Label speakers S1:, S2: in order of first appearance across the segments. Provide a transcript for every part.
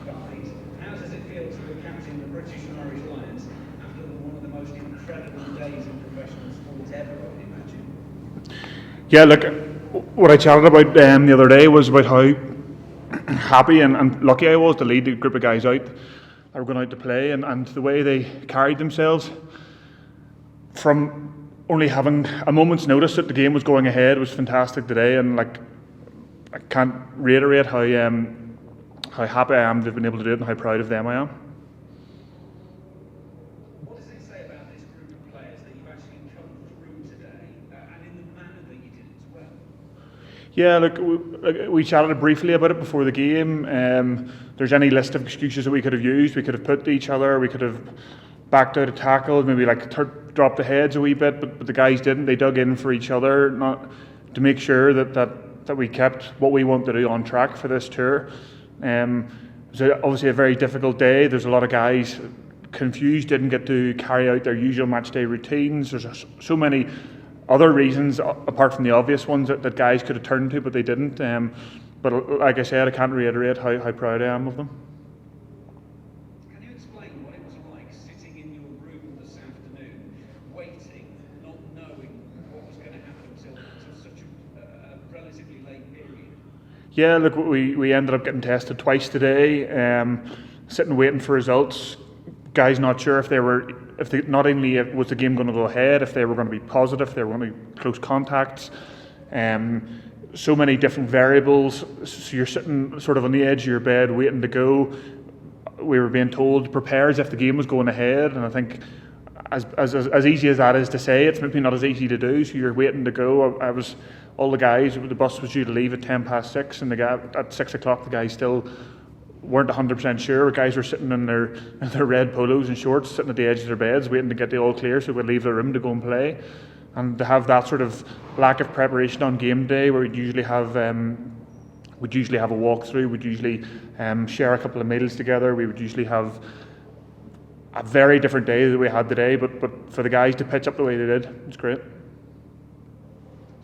S1: guys. How does it feel to be captain the British and Irish Lions after one of the most incredible days in professional sport ever, I would imagine?
S2: Yeah, look, what I chatted about the other day was about how happy and lucky I was to lead the group of guys out that were going out to play, and the way they carried themselves from only having a moment's notice that the game was going ahead was fantastic today. And like, I can't reiterate how happy I am they've been able to do it and how proud of them I am.
S1: What does it say about this group of players that you've actually come through today and in the manner that you did it as well?
S2: Yeah, look, we chatted briefly about it before the game. There's any list of excuses that we could have used. We could have put to each other. We could have backed out a tackle, maybe dropped the heads a wee bit, but the guys didn't. They dug in for each other, not to make sure that we kept what we want to do on track for this tour. It was obviously a very difficult day. There's a lot of guys confused, didn't get to carry out their usual match day routines. There's so many other reasons apart from the obvious ones that guys could have turned to, but they didn't. But like I said, I can't reiterate how proud I am of them.
S1: Can you explain what it was like sitting in your room this afternoon, waiting, not knowing what was going to happen until such a relatively late period?
S2: Yeah, look, we ended up getting tested twice today, sitting waiting for results. Guys not sure not only was the game going to go ahead, if they were going to be positive, if they were going to be close contacts. So many different variables. So you're sitting sort of on the edge of your bed waiting to go. We were being told to prepare as if the game was going ahead, and I think as easy as that is to say, it's maybe not as easy to do. So you're waiting to go. All the guys, the bus was due to leave at 6:10, and at 6 o'clock the guys still weren't 100% sure. Guys were sitting in their red polos and shorts, sitting at the edge of their beds, waiting to get the all clear so we'd leave the room to go and play. And to have that sort of lack of preparation on game day, where we'd usually have a walkthrough, we'd usually share a couple of meals together, we would usually have a very different day that we had today. But for the guys to pitch up the way they did, it's great.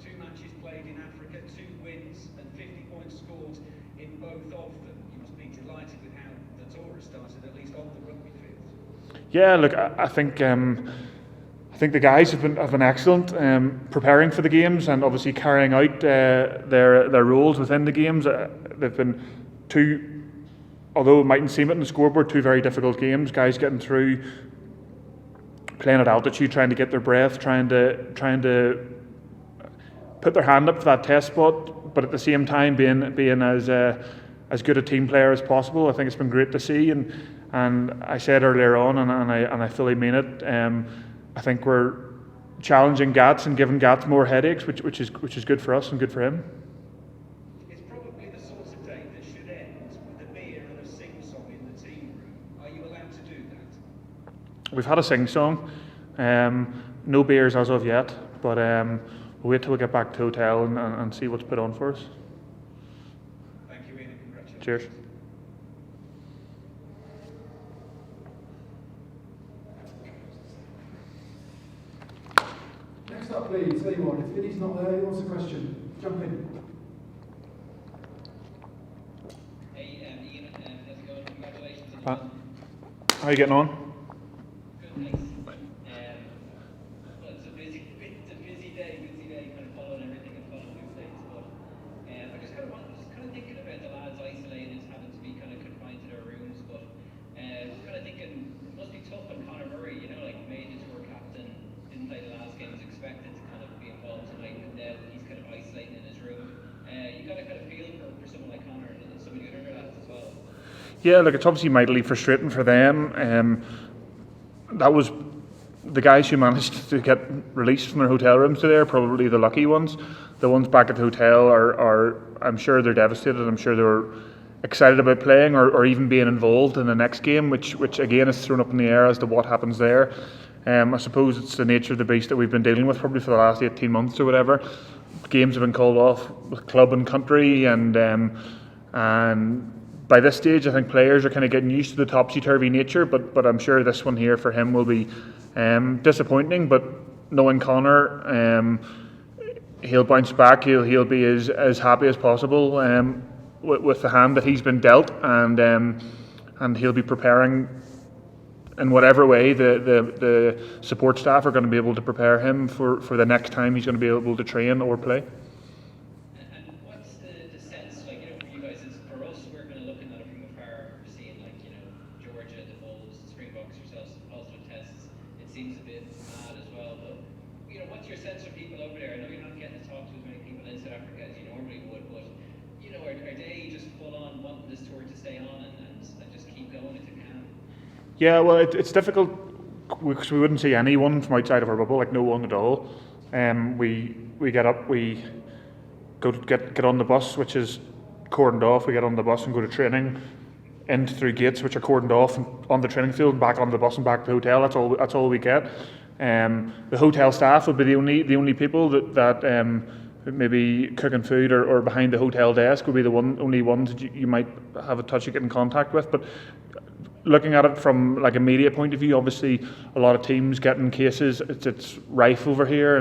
S1: 2 matches played in Africa, 2 wins and 50 points scored in both of them. You must be delighted with how the tour has started, at least on the rugby field.
S2: Yeah, look, I think the guys have been excellent, preparing for the games and obviously carrying out their roles within the games. They've been two, although it mightn't seem it in the scoreboard, 2 very difficult games. Guys getting through, playing at altitude, trying to get their breath, trying to put their hand up for that test spot, but at the same time being as good a team player as possible. I think it's been great to see, and I said earlier on, and I fully mean it. I think we're challenging Gats and giving Gats more headaches, which is good for us and good for him.
S1: It's probably the sort of day that should end with a beer and a sing-song in the team room. Are you allowed to do that?
S2: We've had a sing-song, no beers as of yet, but we'll wait till we get back to the hotel and see what's put on for us.
S1: Thank you, Iain. Congratulations.
S2: Cheers.
S3: Next up, please, anyone. If Vinny's not there, he wants a question. Jump in.
S1: Hey, Iain, how's it going? Congratulations.
S2: How are you getting on?
S1: Good, thanks. Well, it's a busy day, kind of following everything and following the states. But I just kind of thinking about the lads isolated, having to be kind of confined to their rooms. But kind of thinking it must be tough on Conor Murray. Made the tour captain, didn't play the last game, was expected to kind of be involved tonight, and now he's kind of isolating in his room. You got to kind of feel for someone like Conor and some of the other lads as well.
S2: Yeah, look, it's obviously mightily frustrating for them. That was the guys who managed to get released from their hotel rooms today are probably the lucky ones. The ones back at the hotel are I'm sure they're devastated. I'm sure they were excited about playing or even being involved in the next game, which again is thrown up in the air as to what happens there. I suppose it's the nature of the beast that we've been dealing with probably for the last 18 months or whatever. Games have been called off with club and country, and by this stage I think players are kind of getting used to the topsy-turvy nature, but I'm sure this one here for him will be disappointing. But knowing Conor, he'll bounce back, he'll be as happy as possible. with the hand that he's been dealt, and he'll be preparing in whatever way the support staff are going to be able to prepare him for the next time he's going to be able to train or play.
S1: And what's the sense, like, for you guys, is for us, we're kind of looking at it from afar, we're seeing, like, Georgia, the Bulls, the Springboks, yourselves, positive tests. It seems a bit mad as well, but, what's your sense from people over there? I know you're not getting to talk to as many people in South Africa as you normally would, but, are they just full on wanting this tour to stay on and just keep going if it can?
S2: Yeah, well, it's difficult because we wouldn't see anyone from outside of our bubble, like no one at all. We get up, we go to get on the bus, which is cordoned off. We get on the bus and go to training, in through gates which are cordoned off, and on the training field, back on the bus and back to the hotel. That's all we get. The hotel staff would be the only people that maybe cooking food or behind the hotel desk would be the only ones that you might have a touch of getting in contact with. But looking at it from like a media point of view, obviously a lot of teams getting cases. It's rife over here,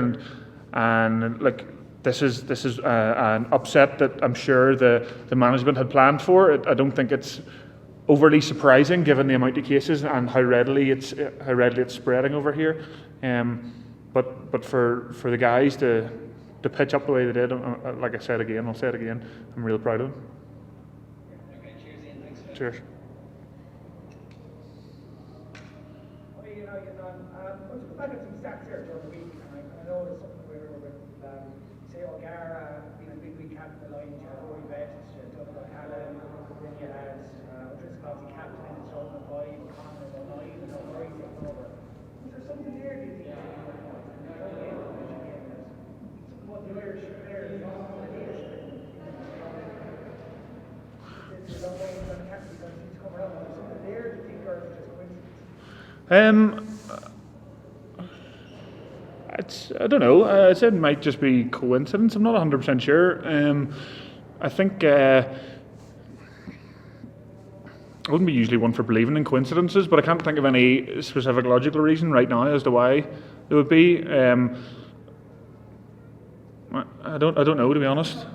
S2: and like this is an upset that I'm sure the management had planned for. I don't think it's overly surprising given the amount of cases and how readily it's spreading over here. But for the guys to pitch up the way they did, like I said again, I'll say it again, I'm real proud of them.
S1: Okay, cheers, Ian. Thanks for that.
S2: Cheers.
S4: I was back at some stats here during the week, and I know there's something where say O'Gara being a big week captain of the line, Rory Betts, Tony O'Callaghan, then you had Driscoll the captain in his own at 5, O'Connor at 9, and O'Reilly taking over. Was there something there, do you think? What the Irish players the leadership there's no way that the captain is going to come around. Was there something there, do you think, or is it just coincidence?
S2: I don't know. I said it might just be coincidence. I'm not 100% sure. I think I wouldn't be usually one for believing in coincidences, but I can't think of any specific logical reason right now as to why it would be. I don't know, to be honest.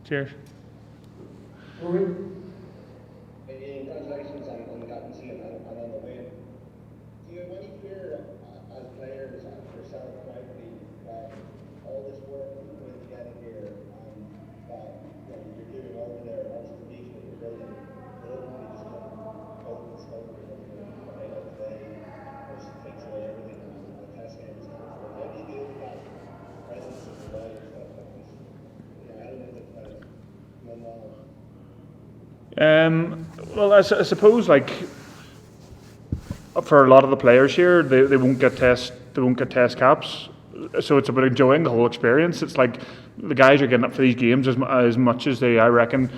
S2: Cheers.
S5: Congratulations on the captaincy and on the win. Do you have any fear as players and yourself privately that all this work that you put into getting here and that you're doing over there, and also the beach that you're building, will ultimately just come over the smoke or something at the end of the day, just takes away everything and the test game is kind of how do you deal with that presence of the lives that this element of kind of non-knowledge?
S2: Well, I suppose like for a lot of the players here, they won't get test caps, so it's about enjoying the whole experience. It's like the guys are getting up for these games as much as they, I reckon,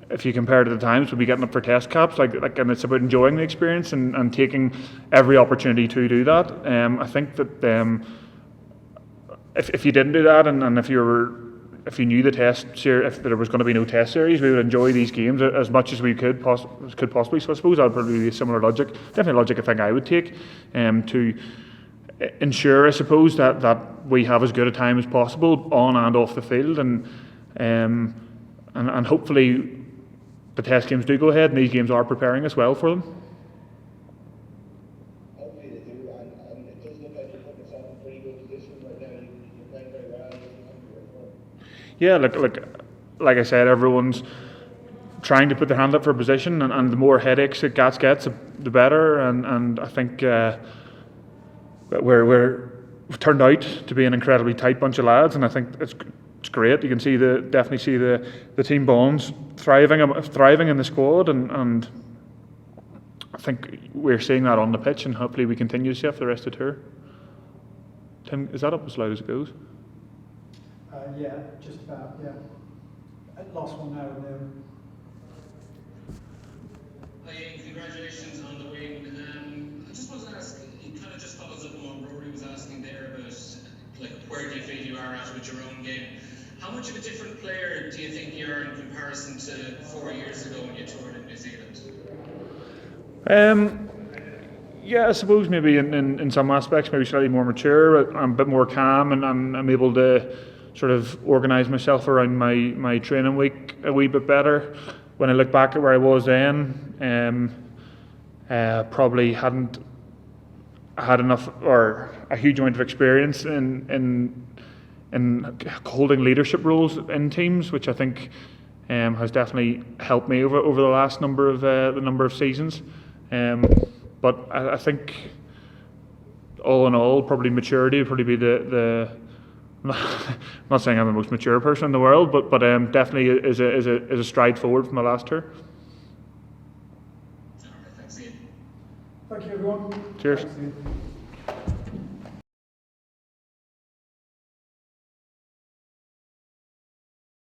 S2: if you compare to the times, would be getting up for test caps. Like, and it's about enjoying the experience and taking every opportunity to do that. I think that if you didn't do that, and if you knew the test series, if there was going to be no test series, we would enjoy these games as much as we could possibly. So I suppose that would probably be a similar logic, definitely a logic I think I would take, to ensure, I suppose, that we have as good a time as possible on and off the field, and hopefully the test games do go ahead, and these games are preparing us well for them.
S5: Hopefully they do, and it does look like you're putting yourself in a pretty good position right now. You're playing very well.
S2: Yeah, like I said, everyone's trying to put their hand up for a position, and the more headaches that Gats gets, the better. And I think we've turned out to be an incredibly tight bunch of lads, and I think it's great. You can definitely see the team bonds thriving in the squad, and I think we're seeing that on the pitch, and hopefully we continue to see it for the rest of the tour. Tim, is that up as loud as it goes?
S3: Yeah, just about, yeah. Last one now and then.
S6: Hi, congratulations on the win. I just want to ask, it kind of just follows up on what Rory was asking there about like where do you feel you are at with your own game. How much of a different player do you think you are in comparison to 4 years ago when you toured in New Zealand?
S2: Yeah, I suppose maybe in some aspects maybe slightly more mature. I'm a bit more calm, and I'm able to sort of organise myself around my training week a wee bit better. When I look back at where I was then, probably hadn't had enough or a huge amount of experience in holding leadership roles in teams, which I think has definitely helped me over the last number of seasons. But I think all in all, probably maturity would probably be the I'm not saying I'm the most mature person in the world, but definitely is a stride forward from the last tour.
S6: Thanks, Iain.
S3: Thank you, everyone.
S2: Cheers.
S3: Thanks, Ian.